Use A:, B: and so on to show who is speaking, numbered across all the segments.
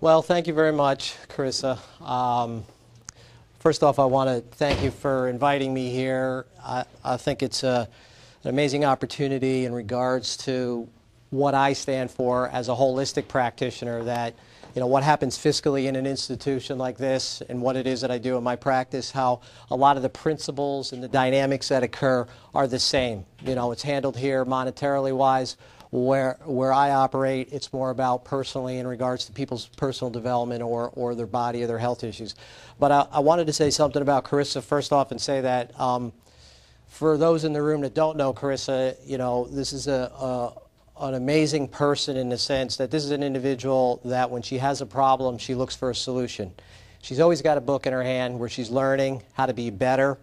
A: Well, thank you very much, Carissa. First off, I want to thank you for inviting me here. I think it's an amazing opportunity in regards to what I stand for as a holistic practitioner, that what happens fiscally in an institution like this and what it is that I do in my practice, how a lot of the principles and the dynamics that occur are the same. It's handled here monetarily wise. Where I operate, it's more about personally in regards to people's personal development or their body or their health issues. But I wanted to say something about Carissa first off and say that for those in the room that don't know Carissa, this is an amazing person in the sense that this is an individual that when she has a problem, she looks for a solution. She's always got a book in her hand where she's learning how to be better.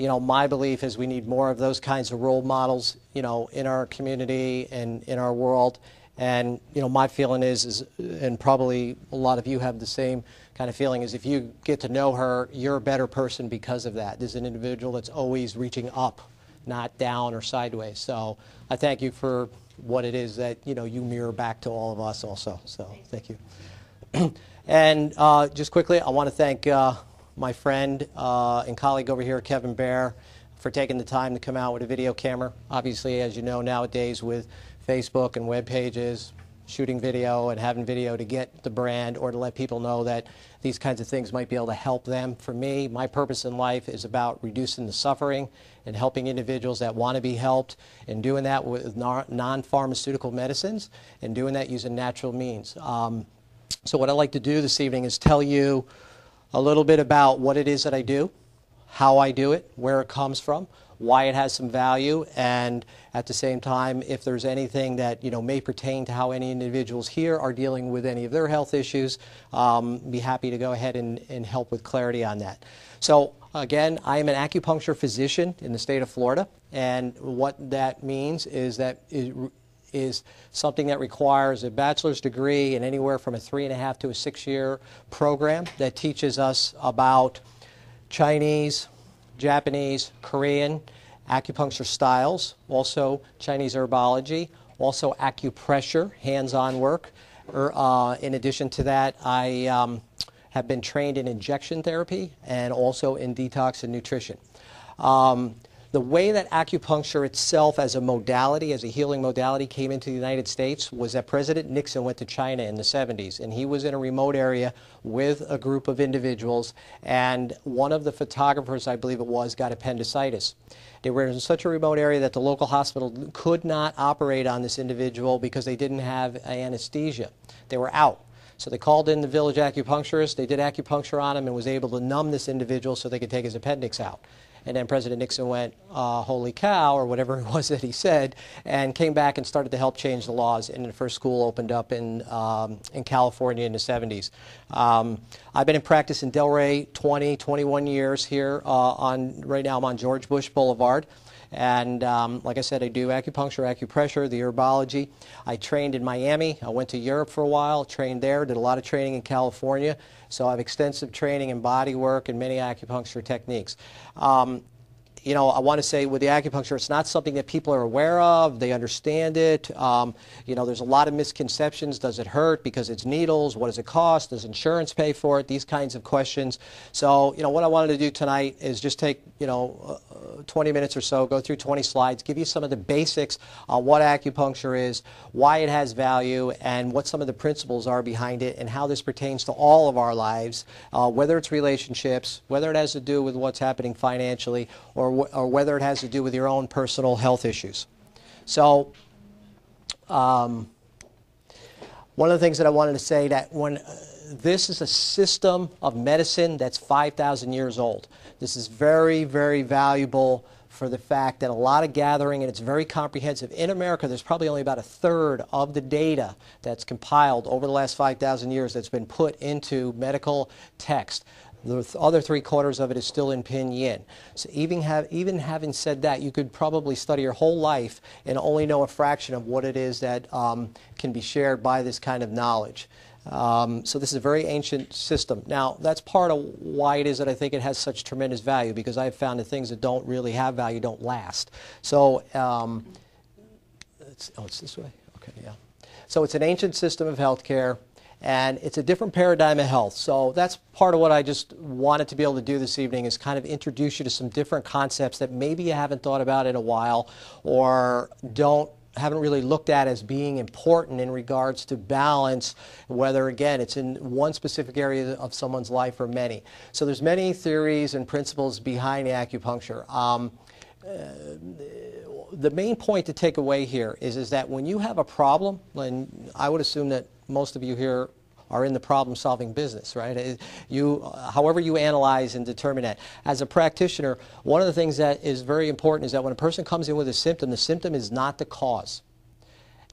A: My belief is we need more of those kinds of role models, in our community and in our world. And, my feeling is, and probably a lot of you have the same kind of feeling, is if you get to know her, you're a better person because of that. This is an individual that's always reaching up, not down or sideways. So I thank you for what it is that, you mirror back to all of us also. So thank you. And just quickly, I want to thank my friend and colleague over here, Kevin Bear, for taking the time to come out with a video camera. Obviously, as you know, nowadays with Facebook and web pages, shooting video and having video to get the brand or to let people know that these kinds of things might be able to help them. For me, my purpose in life is about reducing the suffering and helping individuals that want to be helped, and doing that with non-pharmaceutical medicines and doing that using natural means. So what I'd like to do this evening is tell you a little bit about what it is that I do, how I do it, where it comes from, why it has some value, and at the same time, if there's anything that may pertain to how any individuals here are dealing with any of their health issues, be happy to go ahead and help with clarity on that. So again, I am an acupuncture physician in the state of Florida, and what that means is that it is something that requires a bachelor's degree in anywhere from a 3.5 to a 6-year program that teaches us about Chinese, Japanese, Korean acupuncture styles, also Chinese herbology, also acupressure, hands-on work. In addition to that, I have been trained in injection therapy and also in detox and nutrition. The way that acupuncture itself as a modality, as a healing modality, came into the United States was that President Nixon went to China in the 70s, and he was in a remote area with a group of individuals, and one of the photographers, I believe it was, got appendicitis. They were in such a remote area that the local hospital could not operate on this individual because they didn't have anesthesia. They were out. So they called in the village acupuncturist, they did acupuncture on him and was able to numb this individual so they could take his appendix out. And then President Nixon went, holy cow, or whatever it was that he said, and came back and started to help change the laws. And the first school opened up in California in the 70s. I've been in practice in Delray 21 years here. Right now I'm on George Bush Boulevard. And like I said, I do acupuncture, acupressure, the herbology. I trained in Miami. I went to Europe for a while, trained there, did a lot of training in California. So I have extensive training in body work and many acupuncture techniques. I want to say with the acupuncture, it's not something that people are aware of. They understand it. There's a lot of misconceptions. Does it hurt because it's needles? What does it cost? Does insurance pay for it? These kinds of questions. So, what I wanted to do tonight is just take, 20 minutes or so, go through 20 slides, give you some of the basics on what acupuncture is, why it has value, and what some of the principles are behind it, and how this pertains to all of our lives, whether it's relationships, whether it has to do with what's happening financially, or whether it has to do with your own personal health issues. So one of the things that I wanted to say, that when this is a system of medicine that's 5,000 years old. This is very, very valuable for the fact that a lot of gathering, and it's very comprehensive. In America, there's probably only about 1/3 of the data that's compiled over the last 5,000 years that's been put into medical text. The other 3/4 of it is still in pinyin. So even having said that, you could probably study your whole life and only know a fraction of what it is that can be shared by this kind of knowledge. So this is a very ancient system. Now, that's part of why it is that I think it has such tremendous value, because I've found that things that don't really have value don't last. So, it's this way? Okay, yeah. So it's an ancient system of healthcare, And it's a different paradigm of health. So that's part of what I just wanted to be able to do this evening, is kind of introduce you to some different concepts that maybe you haven't thought about in a while, or haven't really looked at as being important in regards to balance, whether, again, it's in one specific area of someone's life or many. So there's many theories and principles behind acupuncture. The main point to take away here is that when you have a problem, and I would assume that most of you here are in the problem-solving business, right? However you analyze and determine that. As a practitioner, one of the things that is very important is that when a person comes in with a symptom, the symptom is not the cause.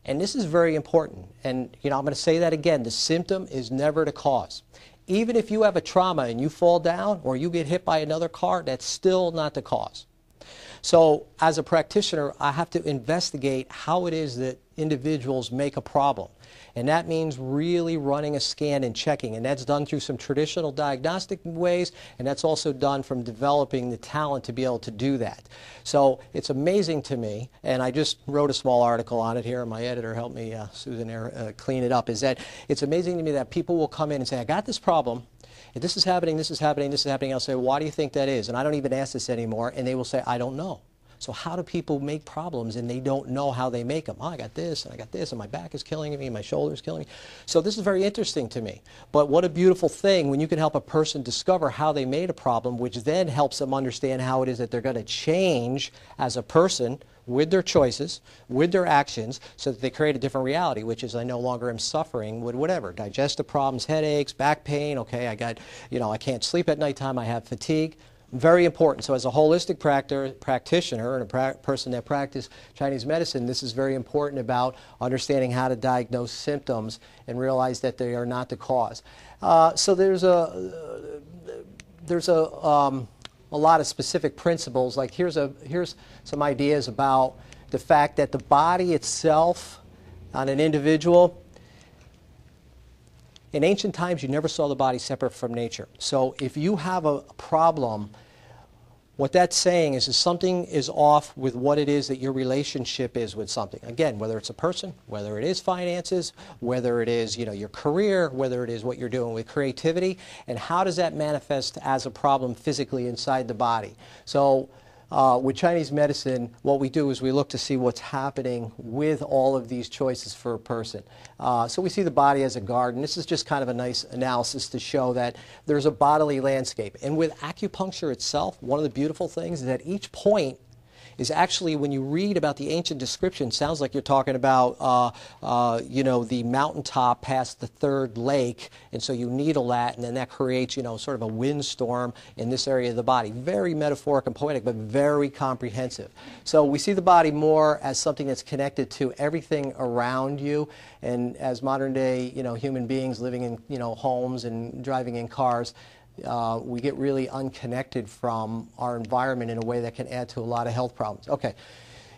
A: And this is very important. And, I'm going to say that again. The symptom is never the cause. Even if you have a trauma and you fall down or you get hit by another car, that's still not the cause. So as a practitioner, I have to investigate how it is that individuals make a problem. And that means really running a scan and checking. And that's done through some traditional diagnostic ways, and that's also done from developing the talent to be able to do that. So it's amazing to me, and I just wrote a small article on it here, and my editor helped me, Susan, clean it up, is that it's amazing to me that people will come in and say, I got this problem, and this is happening, this is happening, this is happening. I'll say, why do you think that is? And I don't even ask this anymore, and they will say, I don't know. So how do people make problems and they don't know how they make them? Oh, I got this, and I got this, and my back is killing me, and my shoulder is killing me. So this is very interesting to me. But what a beautiful thing when you can help a person discover how they made a problem, which then helps them understand how it is that they're going to change as a person with their choices, with their actions, so that they create a different reality, which is I no longer am suffering with whatever, digestive problems, headaches, back pain, okay, I got, I can't sleep at nighttime, I have fatigue. Very important. So as a holistic practitioner and a person that practices Chinese medicine, this is very important about understanding how to diagnose symptoms and realize that they are not the cause. So there's a lot of specific principles. Like here's some ideas about the fact that the body itself on an individual. In ancient times, you never saw the body separate from nature. So if you have a problem, what that's saying is something is off with what it is that your relationship is with something. Again, whether it's a person, whether it is finances, whether it is your career, whether it is what you're doing with creativity, and how does that manifest as a problem physically inside the body. So with Chinese medicine, what we do is we look to see what's happening with all of these choices for a person. So we see the body as a garden. This is just kind of a nice analysis to show that there's a bodily landscape. And with acupuncture itself, one of the beautiful things is that each point is actually, when you read about the ancient description, sounds like you're talking about, the mountaintop past the third lake, and so you needle that, and then that creates, sort of a windstorm in this area of the body. Very metaphoric and poetic, but very comprehensive. So we see the body more as something that's connected to everything around you, and as modern-day, human beings living in, homes and driving in cars, we get really unconnected from our environment in a way that can add to a lot of health problems. Okay.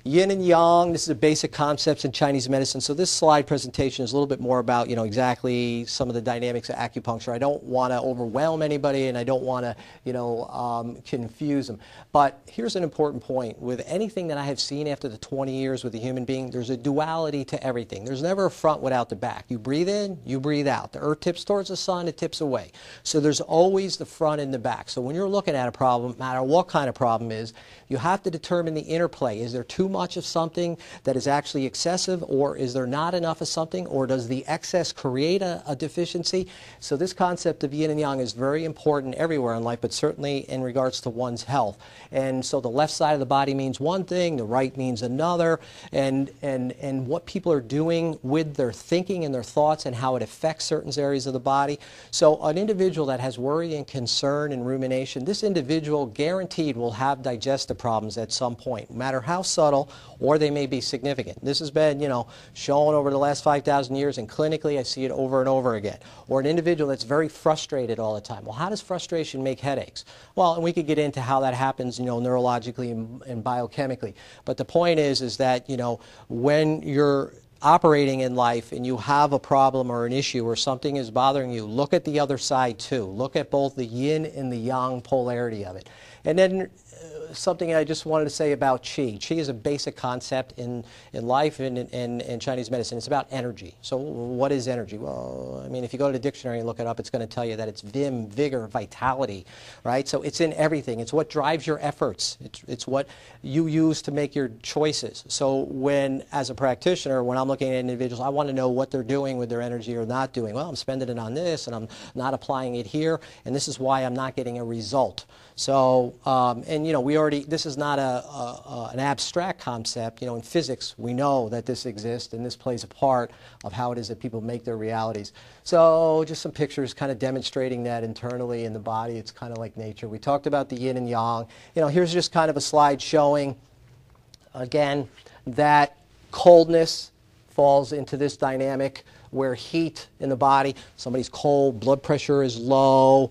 A: Yin and Yang, this is a basic concepts in Chinese medicine. So this slide presentation is a little bit more about, exactly some of the dynamics of acupuncture. I don't want to overwhelm anybody, and I don't want to, confuse them. But here's an important point. With anything that I have seen after the 20 years with a human being, there's a duality to everything. There's never a front without the back. You breathe in, you breathe out. The earth tips towards the sun, it tips away. So there's always the front and the back. So when you're looking at a problem, no matter what kind of problem is, you have to determine the interplay. Is there too much of something that is actually excessive, or is there not enough of something, or does the excess create a deficiency? So this concept of yin and yang is very important everywhere in life, but certainly in regards to one's health. And so the left side of the body means one thing, the right means another, and what people are doing with their thinking and their thoughts and how it affects certain areas of the body. So an individual that has worry and concern and rumination, this individual guaranteed will have digestive problems at some point, no matter how subtle, or they may be significant. This has been, shown over the last 5,000 years, and clinically I see it over and over again. Or an individual that's very frustrated all the time. Well, how does frustration make headaches? Well, and we could get into how that happens, neurologically and biochemically. But the point is that, when you're operating in life and you have a problem or an issue or something is bothering you, look at the other side too. Look at both the yin and the yang polarity of it. And then something I just wanted to say about Qi. Qi is a basic concept in life and in Chinese medicine. It's about energy. So what is energy? Well, I mean, if you go to the dictionary and look it up, it's going to tell you that it's vim, vigor, vitality, right? So it's in everything. It's what drives your efforts. It's what you use to make your choices. So when, as a practitioner, when I'm looking at individuals, I want to know what they're doing with their energy or not doing. Well, I'm spending it on this, and I'm not applying it here, and this is why I'm not getting a result. So, and you know, this is not an abstract concept. You know, in physics, we know that this exists, and this plays a part of how it is that people make their realities. So, just some pictures kind of demonstrating that internally in the body. It's kind of like nature. We talked about the yin and yang. You know, here's just kind of a slide showing, again, that coldness falls into this dynamic where heat in the body, somebody's cold, blood pressure is low,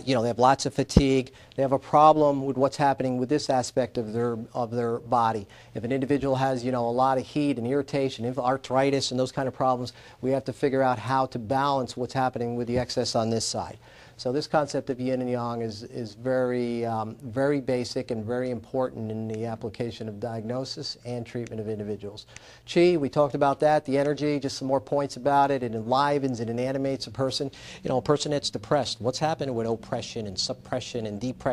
A: you know, they have lots of fatigue. They have a problem with what's happening with this aspect of their body. If an individual has, you know, a lot of heat and irritation, arthritis and those kind of problems, we have to figure out how to balance what's happening with the excess on this side. So this concept of yin and yang is very, very basic and very important in the application of diagnosis and treatment of individuals. Qi, we talked about that, the energy, just some more points about it. It enlivens, it animates a person. You know, a person that's depressed, what's happening with oppression and suppression and depression?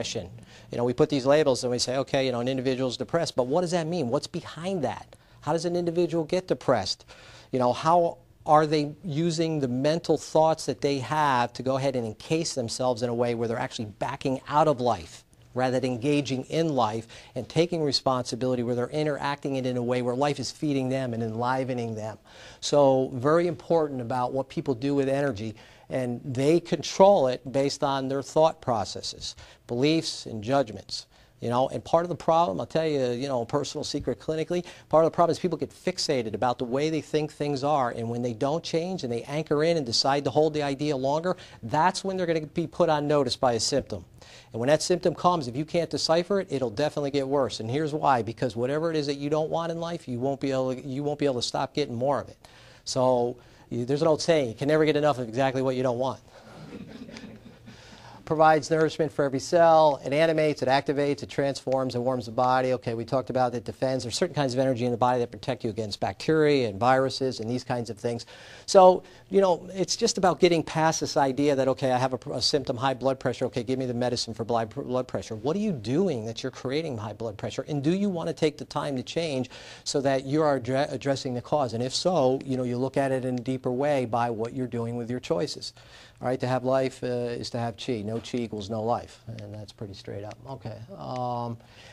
A: You know, we put these labels and we say, okay, you know, an individual's depressed, but what does that mean? What's behind that? How does an individual get depressed? You know, how are they using the mental thoughts that they have to go ahead and encase themselves in a way where they're actually backing out of life rather than engaging in life and taking responsibility, where they're interacting it in a way where life is feeding them and enlivening them. So very important about what people do with energy, and they control it based on their thought processes, beliefs, and judgments. You know, and part of the problem, I'll tell you, you know, a personal secret clinically, part of the problem is people get fixated about the way they think things are, and when they don't change and they anchor in and decide to hold the idea longer, that's when they're going to be put on notice by a symptom. And when that symptom comes, if you can't decipher it, it'll definitely get worse. And here's why: because whatever it is that you don't want in life, you won't be able to stop getting more of it. So there's an old saying: you can never get enough of exactly what you don't want. Provides nourishment for every cell. It animates, it activates, it transforms, it warms the body. Okay, we talked about it defends. There's certain kinds of energy in the body that protect you against bacteria and viruses and these kinds of things. So, you know, it's just about getting past this idea that, okay, I have a symptom, high blood pressure. Okay, give me the medicine for blood pressure. What are you doing that you're creating high blood pressure? And do you want to take the time to change so that you are addressing the cause? And if so, you know, you look at it in a deeper way by what you're doing with your choices. All right, to have life is to have Qi. No Qi equals no life, and that's pretty straight up. Okay,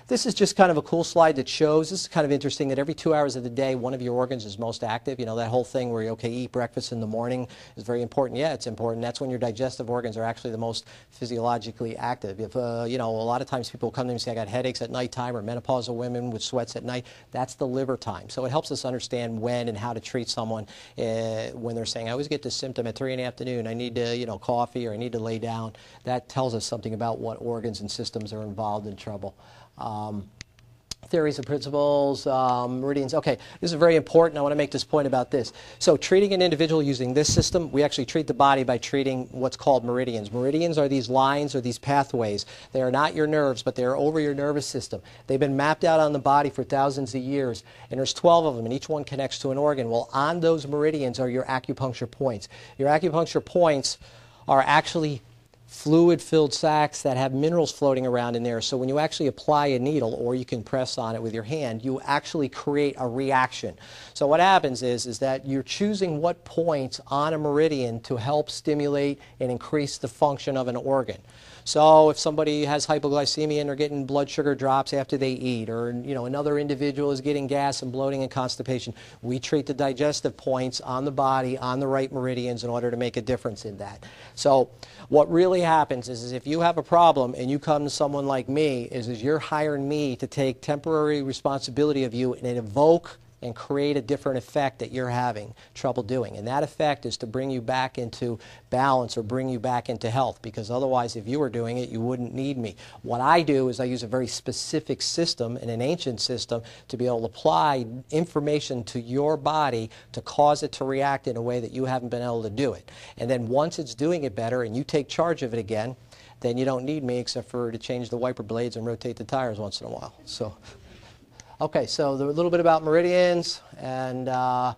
A: this is just kind of a cool slide that shows, this is kind of interesting, that every 2 hours of the day, one of your organs is most active. You know, that whole thing where you, okay, eat breakfast in the morning is very important. Yeah, it's important. That's when your digestive organs are actually the most physiologically active. If, you know, a lot of times people come to me and say, I got headaches at nighttime, or menopausal women with sweats at night. That's the liver time. So it helps us understand when and how to treat someone when they're saying, I always get this symptom at 3 in the afternoon. I need to, you know, coffee, or I need to lay down. That tells us something about what organs and systems are involved in trouble. Theories and principles, meridians. Okay, this is very important. I want to make this point about this. So treating an individual using this system, we actually treat the body by treating what's called meridians. Meridians are these lines or these pathways. They are not your nerves, but they are over your nervous system. They've been mapped out on the body for thousands of years, and there's 12 of them, and each one connects to an organ. Well, on those meridians are your acupuncture points. Your acupuncture points are actually fluid-filled sacs that have minerals floating around in there. So when you actually apply a needle, or you can press on it with your hand, you actually create a reaction. So what happens is that you're choosing what points on a meridian to help stimulate and increase the function of an organ. So if somebody has hypoglycemia and they're getting blood sugar drops after they eat, or you know, another individual is getting gas and bloating and constipation, we treat the digestive points on the body on the right meridians in order to make a difference in that. So what really happens is if you have a problem and you come to someone like me, is you're hiring me to take temporary responsibility of you and evoke and create a different effect that you're having trouble doing. And that effect is to bring you back into balance or bring you back into health, because otherwise, if you were doing it, you wouldn't need me. What I do is I use a very specific system and an ancient system to be able to apply information to your body to cause it to react in a way that you haven't been able to do it. And then once it's doing it better and you take charge of it again, then you don't need me except for to change the wiper blades and rotate the tires once in a while. So, okay, so a little bit about meridians, and I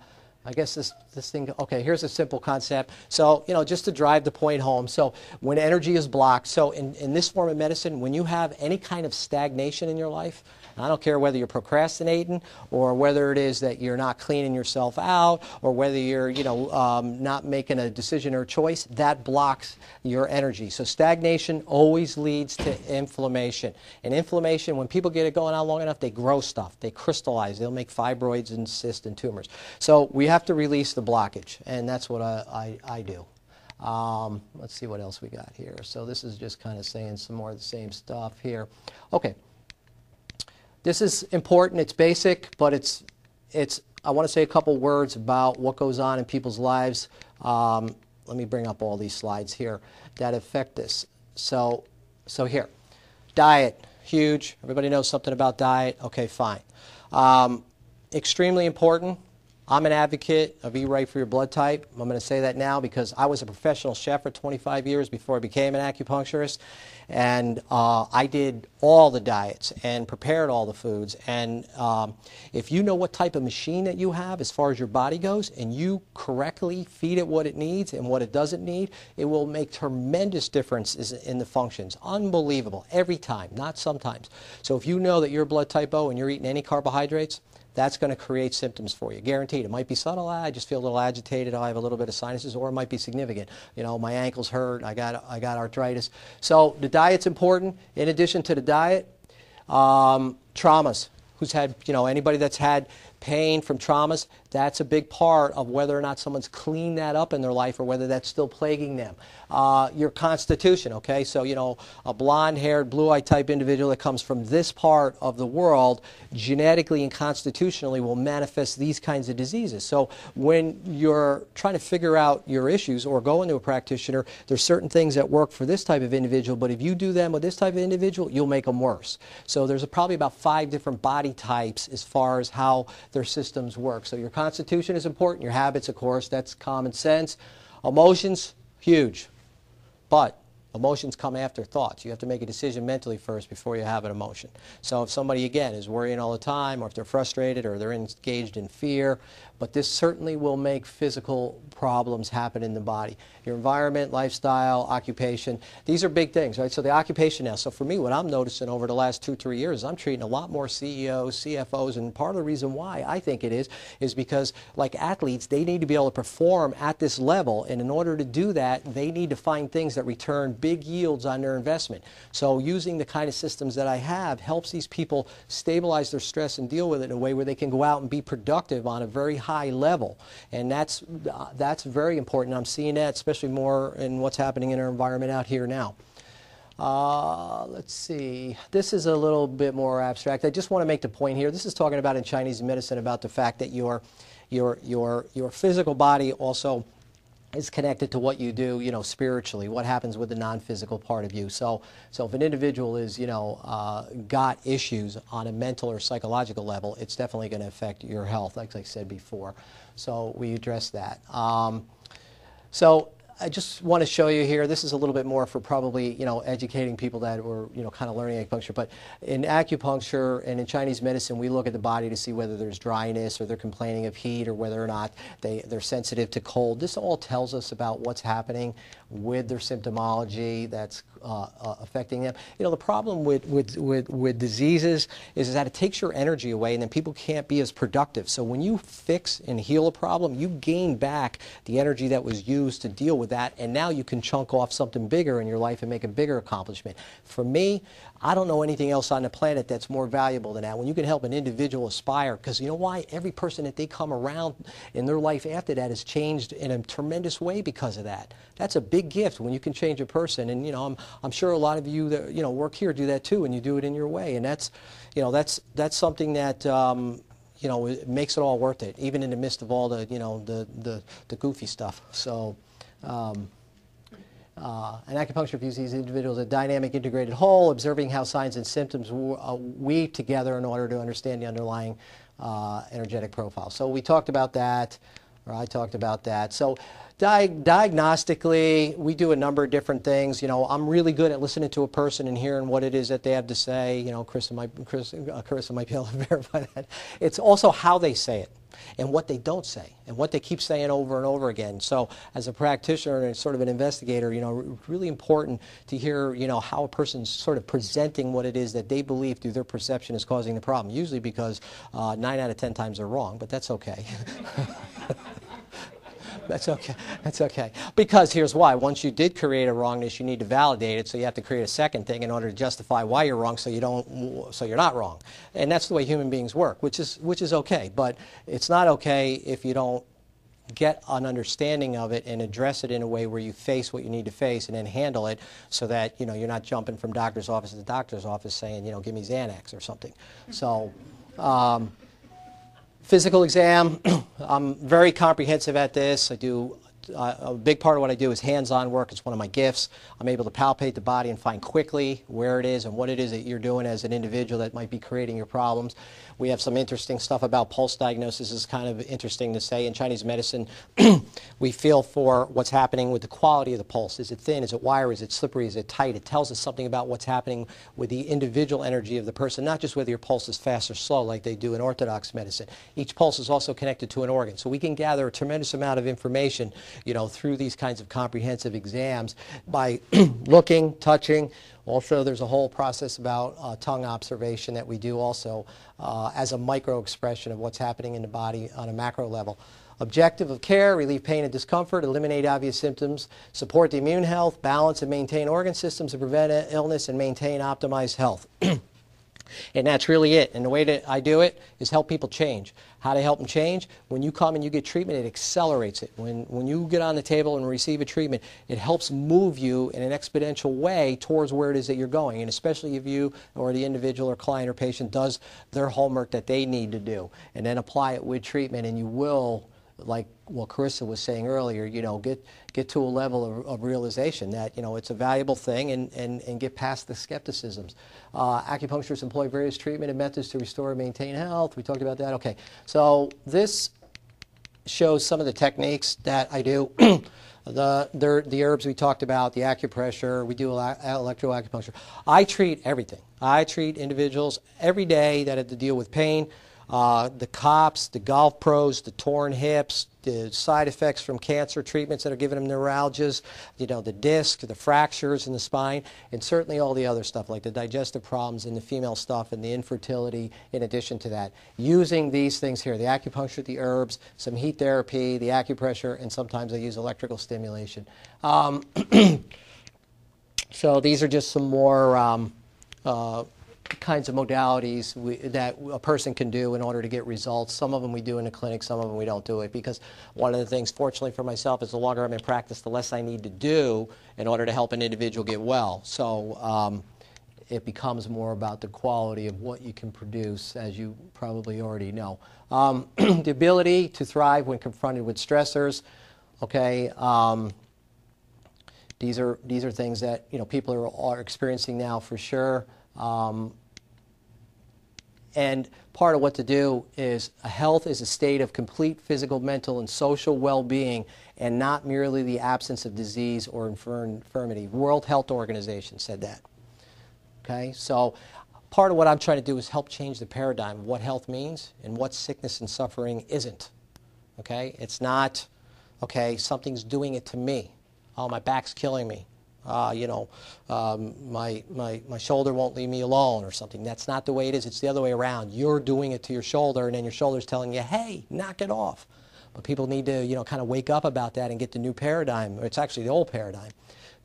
A: guess this thing, okay, here's a simple concept. So, just to drive the point home. So, when energy is blocked, so in this form of medicine, when you have any kind of stagnation in your life, I don't care whether you're procrastinating or whether it is that you're not cleaning yourself out or whether you're, not making a decision or a choice, that blocks your energy. So stagnation always leads to inflammation. And inflammation, when people get it going on long enough, they grow stuff. They crystallize. They'll make fibroids and cysts and tumors. So we have to release the blockage, and that's what I do. Let's see what else we got here. So this is just kind of saying some more of the same stuff here. Okay. This is important. It's basic, but I want to say a couple words about what goes on in people's lives. Let me bring up all these slides here that affect this. So here, diet, huge. Everybody knows something about diet. Okay, fine. Extremely important. I'm an advocate of eat right for your blood type. I'm going to say that now because I was a professional chef for 25 years before I became an acupuncturist. And I did all the diets and prepared all the foods. And if you know what type of machine that you have as far as your body goes, and you correctly feed it what it needs and what it doesn't need, it will make tremendous differences in the functions. Unbelievable. Every time, not sometimes. So if you know that you're blood type O and you're eating any carbohydrates, that's going to create symptoms for you. Guaranteed. It might be subtle. I just feel a little agitated. I have a little bit of sinuses, or it might be significant. My ankles hurt. I got arthritis. So the diet's important. In addition to the diet, traumas. Who's had, anybody that's had pain from traumas, that's a big part of whether or not someone's cleaned that up in their life or whether that's still plaguing them. Your constitution, okay? So, a blonde-haired, blue-eyed type individual that comes from this part of the world, genetically and constitutionally will manifest these kinds of diseases. So when you're trying to figure out your issues or going to a practitioner, there's certain things that work for this type of individual, but if you do them with this type of individual, you'll make them worse. So there's probably about 5 different body types as far as how their systems work. So your constitution is important, your habits, of course, that's common sense. Emotions, huge. But emotions come after thoughts. You have to make a decision mentally first before you have an emotion. So if somebody, again, is worrying all the time, or if they're frustrated, or they're engaged in fear, but this certainly will make physical problems happen in the body. Your environment, lifestyle, occupation, these are big things, right? So the occupation now. So for me, what I'm noticing over the last 2-3 years, I'm treating a lot more CEOs, CFOs, and part of the reason why I think it is because like athletes, they need to be able to perform at this level, and in order to do that, they need to find things that return big yields on their investment. So using the kind of systems that I have helps these people stabilize their stress and deal with it in a way where they can go out and be productive on a very high level. And that's very important. I'm seeing that especially more in what's happening in our environment out here now. Let's see. This is a little bit more abstract. I just want to make the point here. This is talking about in Chinese medicine about the fact that your physical body also is connected to what you do, spiritually, what happens with the non-physical part of you. So if an individual is, got issues on a mental or psychological level, it's definitely going to affect your health, like I said before. So we address that. So I just want to show you here, this is a little bit more for probably, educating people that were, kind of learning acupuncture. But in acupuncture and in Chinese medicine, we look at the body to see whether there's dryness or they're complaining of heat or whether or not they're sensitive to cold. This all tells us about what's happening with their symptomology that's affecting them. The problem with diseases is that it takes your energy away, and then people can't be as productive. So when you fix and heal a problem, you gain back the energy that was used to deal with that, and now you can chunk off something bigger in your life and make a bigger accomplishment. For me, I don't know anything else on the planet that's more valuable than that. When you can help an individual aspire, because you know why? Every person that they come around in their life after that has changed in a tremendous way because of that. That's a big gift when you can change a person, and I'm sure a lot of you that work here do that too, and you do it in your way, and that's something that it makes it all worth it, even in the midst of all the the goofy stuff. So. And acupuncture views these individuals as a dynamic, integrated whole, observing how signs and symptoms weave together in order to understand the underlying energetic profile. So we talked about that. or I talked about that. So diagnostically, we do a number of different things. You know, I'm really good at listening to a person and hearing what it is that they have to say. You know, Carissa might be able to verify that. It's also how they say it and what they don't say and what they keep saying over and over again. So as a practitioner and sort of an investigator, you know, really important to hear, you know, how a person's sort of presenting what it is that they believe through their perception is causing the problem, usually because 9 out of 10 times they're wrong, but that's okay. That's okay. That's okay. Because here's why. Once you did create a wrongness, you need to validate it, so you have to create a second thing in order to justify why you're wrong, so you're not wrong. And that's the way human beings work, which is okay. But it's not okay if you don't get an understanding of it and address it in a way where you face what you need to face and then handle it so that, you know, you're not jumping from doctor's office to doctor's office saying, you know, give me Xanax or something. So physical exam, I'm very comprehensive at this. I do a big part of what I do is hands-on work. It's one of my gifts. I'm able to palpate the body and find quickly where it is and what it is that you're doing as an individual that might be creating your problems. We have some interesting stuff about pulse diagnosis. It's kind of interesting to say. In Chinese medicine, we feel for what's happening with the quality of the pulse. Is it thin? Is it wire? Is it slippery? Is it tight? It tells us something about what's happening with the individual energy of the person, not just whether your pulse is fast or slow like they do in orthodox medicine. Each pulse is also connected to an organ. So we can gather a tremendous amount of information, you know, through these kinds of comprehensive exams by looking, touching. Also, there's a whole process about tongue observation that we do also as a micro expression of what's happening in the body on a macro level. Objective of care, relieve pain and discomfort, eliminate obvious symptoms, support the immune health, balance and maintain organ systems to prevent illness and maintain optimized health. And that's really it. And the way that I do it is help people change. How to help them change? When you come and you get treatment, it accelerates it. When you get on the table and receive a treatment, it helps move you in an exponential way towards where it is that you're going. And especially if you or the individual or client or patient does their homework that they need to do and then apply it with treatment, and you will, like what Carissa was saying earlier, you know, get to a level of realization that, you know, it's a valuable thing and get past the skepticisms. Acupuncturists employ various treatment and methods to restore and maintain health. We talked about that. Okay, so this shows some of the techniques that I do. The herbs we talked about, the acupressure, we do electroacupuncture. I treat everything. I treat individuals every day that have to deal with pain. The COPs, the golf pros, the torn hips, the side effects from cancer treatments that are giving them neuralgias, you know, the disc, the fractures in the spine, and certainly all the other stuff like the digestive problems and the female stuff and the infertility in addition to that. Using these things here, the acupuncture, the herbs, some heat therapy, the acupressure, and sometimes I use electrical stimulation. So these are just some more kinds of modalities that a person can do in order to get results. Some of them we do in the clinic, some of them we don't do it, because one of the things, fortunately for myself, is the longer I'm in practice, the less I need to do in order to help an individual get well. So it becomes more about the quality of what you can produce, as you probably already know. The ability to thrive when confronted with stressors. Okay. These are things that, you know, people are experiencing now for sure. And part of what to do is health is a state of complete physical, mental, and social well-being, and not merely the absence of disease or infirmity. World Health Organization said that. Okay, so part of what I'm trying to do is help change the paradigm of what health means and what sickness and suffering isn't. Okay, it's not, okay, something's doing it to me. Oh, my back's killing me. You know, my shoulder won't leave me alone or something. That's not the way it is. It's the other way around. You're doing it to your shoulder, and then your shoulder's telling you, hey, knock it off. But people need to, you know, kind of wake up about that and get the new paradigm. It's actually the old paradigm.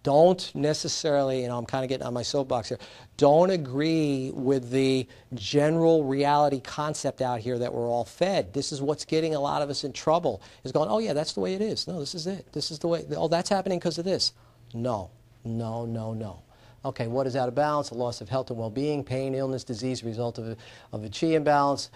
A: Don't necessarily, you know, I'm kind of getting on my soapbox here, don't agree with the general reality concept out here that we're all fed. This is what's getting a lot of us in trouble, is going, oh, yeah, that's the way it is. No, this is it. This is the way. Oh, that's happening because of this. No. No, no, no. Okay, what is out of balance? A loss of health and well-being, pain, illness, disease, result of a chi imbalance.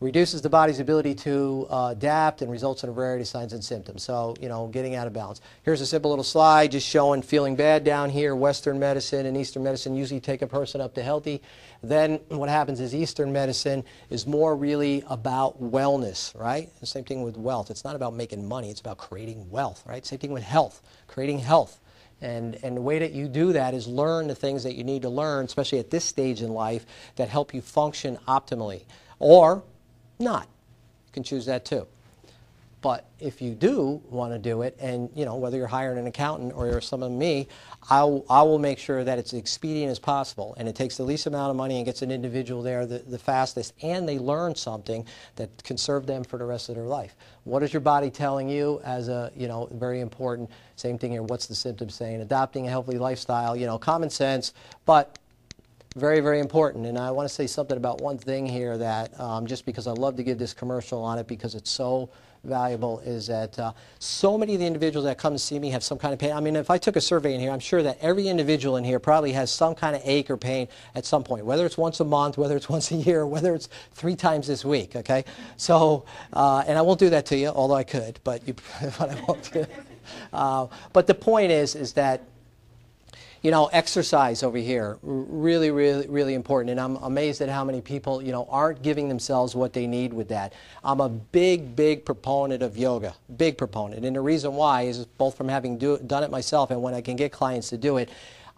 A: reduces the body's ability to adapt and results in a variety of signs and symptoms. So, getting out of balance. Here's a simple little slide just showing feeling bad down here. Western medicine and Eastern medicine usually take a person up to healthy. Then what happens is Eastern medicine is more really about wellness, right? The same thing with wealth. It's not about making money. It's about creating wealth, right? Same thing with health, creating health. And the way that you do that is learn the things that you need to learn, especially at this stage in life, that help you function optimally. Or not. You can choose that too. But if you do want to do it, and whether you're hiring an accountant or you're someone me, I will make sure that it's as expedient as possible, and it takes the least amount of money and gets an individual there the fastest, and they learn something that can serve them for the rest of their life. What is your body telling you as a, very important, same thing here, what's the symptom saying? Adopting a healthy lifestyle, common sense, but very, very important. And I want to say something about one thing here that, just because I love to give this commercial on it because it's so valuable, is that so many of the individuals that come to see me have some kind of pain. I mean, if I took a survey in here, I'm sure that every individual in here probably has some kind of ache or pain at some point, whether it's once a month, whether it's once a year, whether it's 3 times this week, okay? So, and I won't do that to you, although I could, but, but I won't do it. But the point is that exercise over here, really, really, really important. And I'm amazed at how many people, aren't giving themselves what they need with that. I'm a big, big proponent of yoga, big proponent. And the reason why is both from having done it myself and when I can get clients to do it,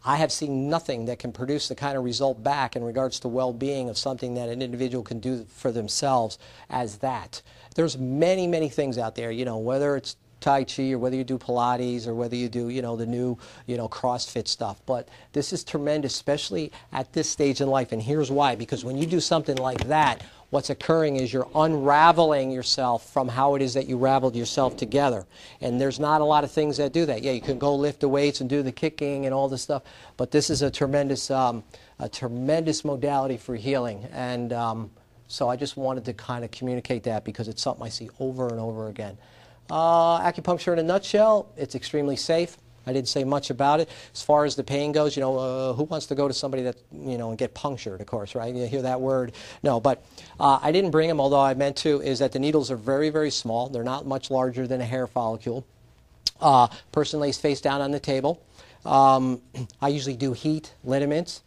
A: I have seen nothing that can produce the kind of result back in regards to well-being of something that an individual can do for themselves as that. There's many, many things out there, whether it's Tai Chi or whether you do Pilates or whether you do, the new, CrossFit stuff. But this is tremendous, especially at this stage in life. And here's why. Because when you do something like that, what's occurring is you're unraveling yourself from how it is that you raveled yourself together. And there's not a lot of things that do that. Yeah, you can go lift the weights and do the kicking and all this stuff. But this is a tremendous modality for healing. And so I just wanted to kind of communicate that because it's something I see over and over again. Acupuncture in a nutshell, it's extremely safe. I didn't say much about it. As far as the pain goes, who wants to go to somebody that, and get punctured, of course, right? You hear that word? No, but I didn't bring them, although I meant to, is that the needles are very, very small. They're not much larger than a hair follicle. Person lays face down on the table. I usually do heat liniments.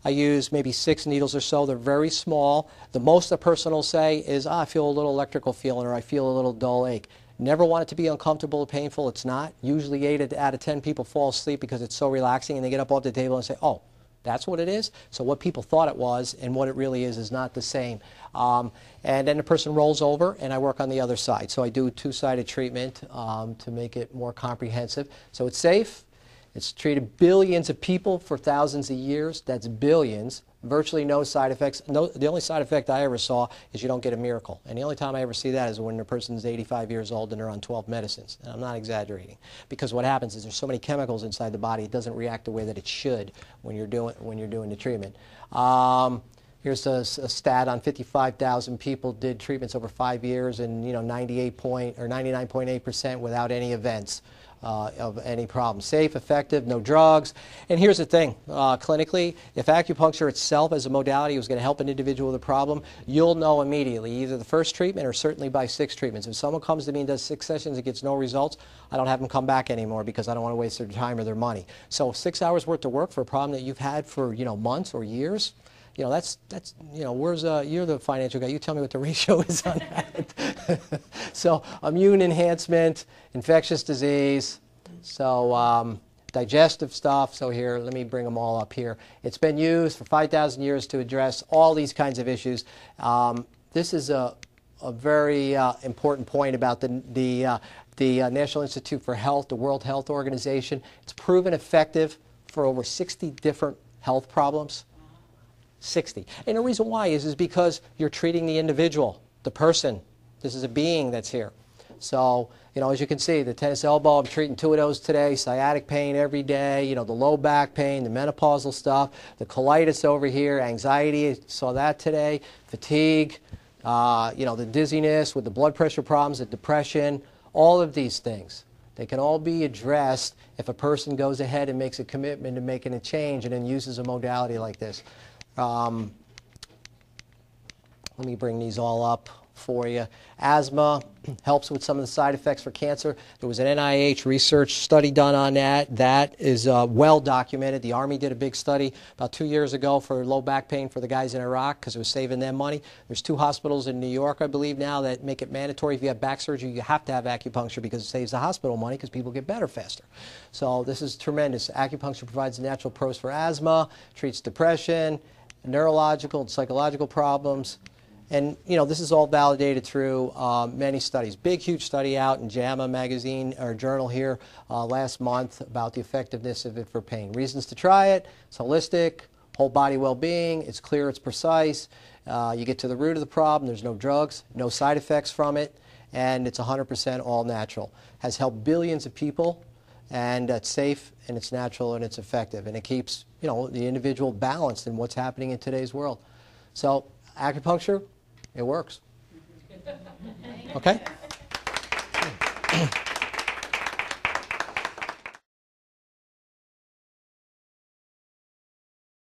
A: I use maybe 6 needles or so. They're very small. The most a person will say is, I feel a little electrical feeling, or I feel a little dull ache. Never want it to be uncomfortable or painful. It's not. Usually 8 out of 10 people fall asleep because it's so relaxing, and they get up off the table and say, oh, that's what it is? So what people thought it was and what it really is not the same. And then the person rolls over, and I work on the other side. So I do a 2-sided treatment to make it more comprehensive. So it's safe. It's treated billions of people for thousands of years. That's billions. Virtually no side effects. The only side effect I ever saw is you don't get a miracle. And the only time I ever see that is when the person's 85 years old and they're on 12 medicines. And I'm not exaggerating. Because what happens is there's so many chemicals inside the body, it doesn't react the way that it should when you're doing the treatment. Here's a stat on 55,000 people did treatments over 5 years, and 99.8% without any events of any problem. Safe, effective, no drugs. And here's the thing, clinically, if acupuncture itself as a modality was going to help an individual with a problem, you'll know immediately, either the first treatment or certainly by 6 treatments. If someone comes to me and does 6 sessions and gets no results, I don't have them come back anymore because I don't want to waste their time or their money. So 6 hours worth of work for a problem that you've had for months or years, that's where's you're the financial guy. You tell me what the ratio is on that. So immune enhancement, infectious disease, so digestive stuff. So here, let me bring them all up here. It's been used for 5,000 years to address all these kinds of issues. This is a very important point about the National Institute for Health, the World Health Organization. It's proven effective for over 60 different health problems. 60. And the reason why is because you're treating the individual, the person. This is a being that's here. So, as you can see, the tennis elbow, I'm treating 2 of those today. Sciatic pain every day, the low back pain, the menopausal stuff, the colitis over here, anxiety, saw that today, fatigue, the dizziness with the blood pressure problems, the depression, all of these things. They can all be addressed if a person goes ahead and makes a commitment to making a change and then uses a modality like this. Let me bring these all up for you. Asthma helps with some of the side effects for cancer. There was an NIH research study done on that. That is well documented. The Army did a big study about 2 years ago for low back pain for the guys in Iraq because it was saving them money. There's 2 hospitals in New York, I believe now, that make it mandatory if you have back surgery, you have to have acupuncture because it saves the hospital money because people get better faster. So this is tremendous. Acupuncture provides a natural approach for asthma, treats depression, neurological and psychological problems. And, you know, this is all validated through many studies. Big, huge study out in JAMA magazine or journal here last month about the effectiveness of it for pain. Reasons to try it: it's holistic, whole body well-being, it's clear, it's precise, you get to the root of the problem, there's no drugs, no side effects from it, and it's 100% all natural. Has helped billions of people, and it's safe, and it's natural, and it's effective, and it keeps, you know, the individual balanced in what's happening in today's world. So acupuncture, it works. Okay?